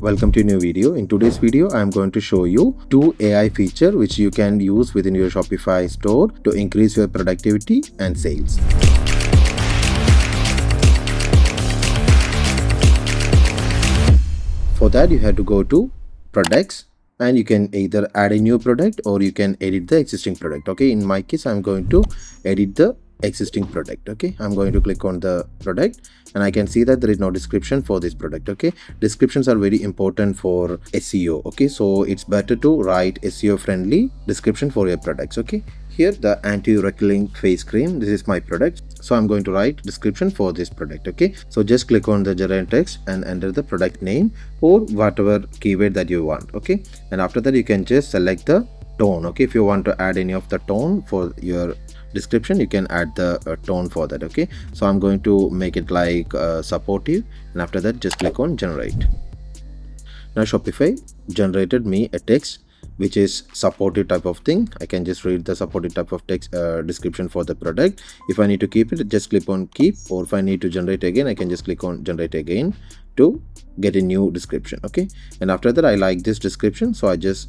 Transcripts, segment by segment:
Welcome to a new video. In today's video, I am going to show you two AI features which you can use within your Shopify store to increase your productivity and sales. For that, you have to go to products and you can either add a new product or you can edit the existing product. Okay, in my case, I'm going to edit the existing product. Okay, I'm going to click on the product and I can see that there is no description for this product. Okay, descriptions are very important for SEO. Okay, so it's better to write SEO friendly description for your products. Okay, here the anti-wrinkling face cream, this is my product, so I'm going to write description for this product. Okay, so just click on the generate text and enter the product name or whatever keyword that you want. Okay, and after that you can just select the tone. Okay, if you want to add any of the tone for your description, you can add the tone for that. Okay, so I'm going to make it like supportive, and after that just click on generate. Now Shopify generated me a text which is supportive type of thing. I can just read the supportive type of text description for the product. If I need to keep it, just click on keep, or if I need to generate again, I can just click on generate again to get a new description. Okay, and after that I like this description, so I just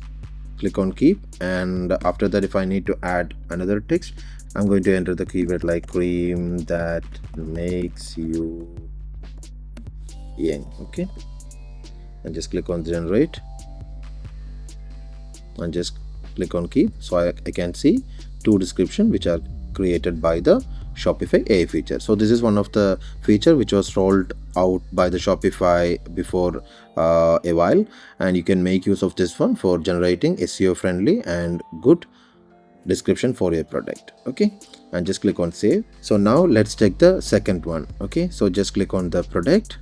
click on keep, and after that if I need to add another text, I'm going to enter the keyword like cream that makes you young. Okay, and just click on generate and just click on keep. So I can see two descriptions which are created by the Shopify AI feature. So this is one of the feature which was rolled out by the Shopify before a while, and you can make use of this one for generating SEO friendly and good description for your product. Okay, and just click on save. So now let's check the second one. Okay, so just click on the product.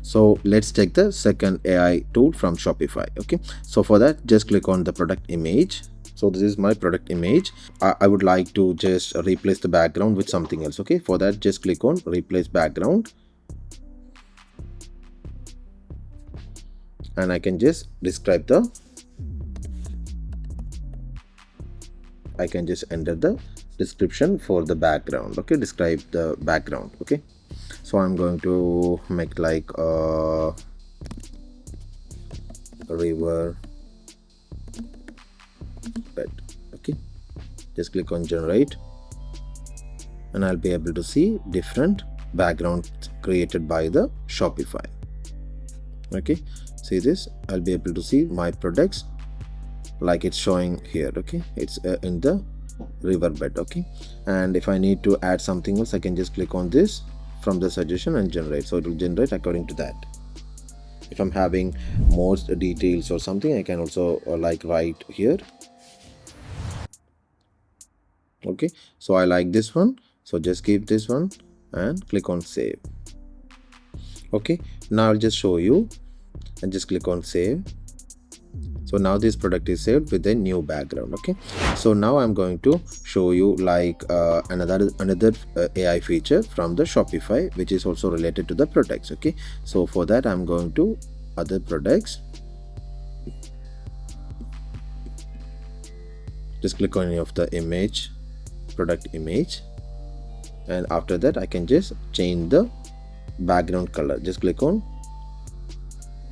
So let's check the second AI tool from Shopify. Okay, so for that just click on the product image. So this is my product image. I would like to just replace the background with something else. Okay, for that just click on replace background, and I can just describe the, I can just enter the description for the background. Okay, describe the background. Okay, so I'm going to make like a river bed. Okay, just click on generate and I'll be able to see different backgrounds created by the Shopify. Okay, see this, I'll be able to see my products like it's showing here. Okay, it's in the river bed. Okay, and if I need to add something else, I can just click on this from the suggestion and generate, so it will generate according to that. If I'm having more details or something, I can also like write here. Okay, so I like this one, so just keep this one and click on save. Okay, now I'll just show you and just click on save. So now this product is saved with a new background. Okay, so now I'm going to show you like another AI feature from the Shopify which is also related to the products. Okay, so for that I'm going to other products, just click on any of the image, product image, and after that I can just change the background color. Just click on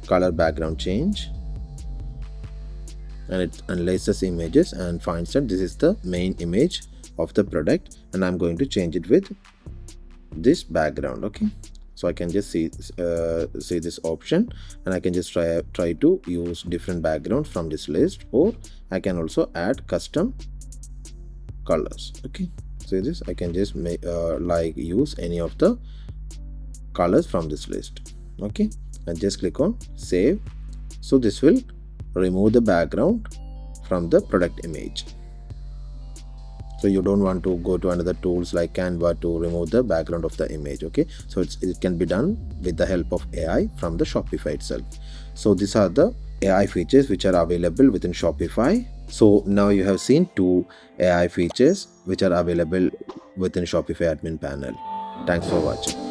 color background change, and it analyzes images and finds that this is the main image of the product, and I'm going to change it with this background. Okay, so I can just see this option, and I can just try to use different backgrounds from this list, or I can also add custom colors. Okay, so this I can just make like use any of the colors from this list. Okay, and just click on save. So this will remove the background from the product image. So you don't want to go to another tools like Canva to remove the background of the image. Okay, so it can be done with the help of AI from the Shopify itself. So these are the AI features which are available within Shopify. So now you have seen two AI features which are available within Shopify admin panel. Thanks for watching.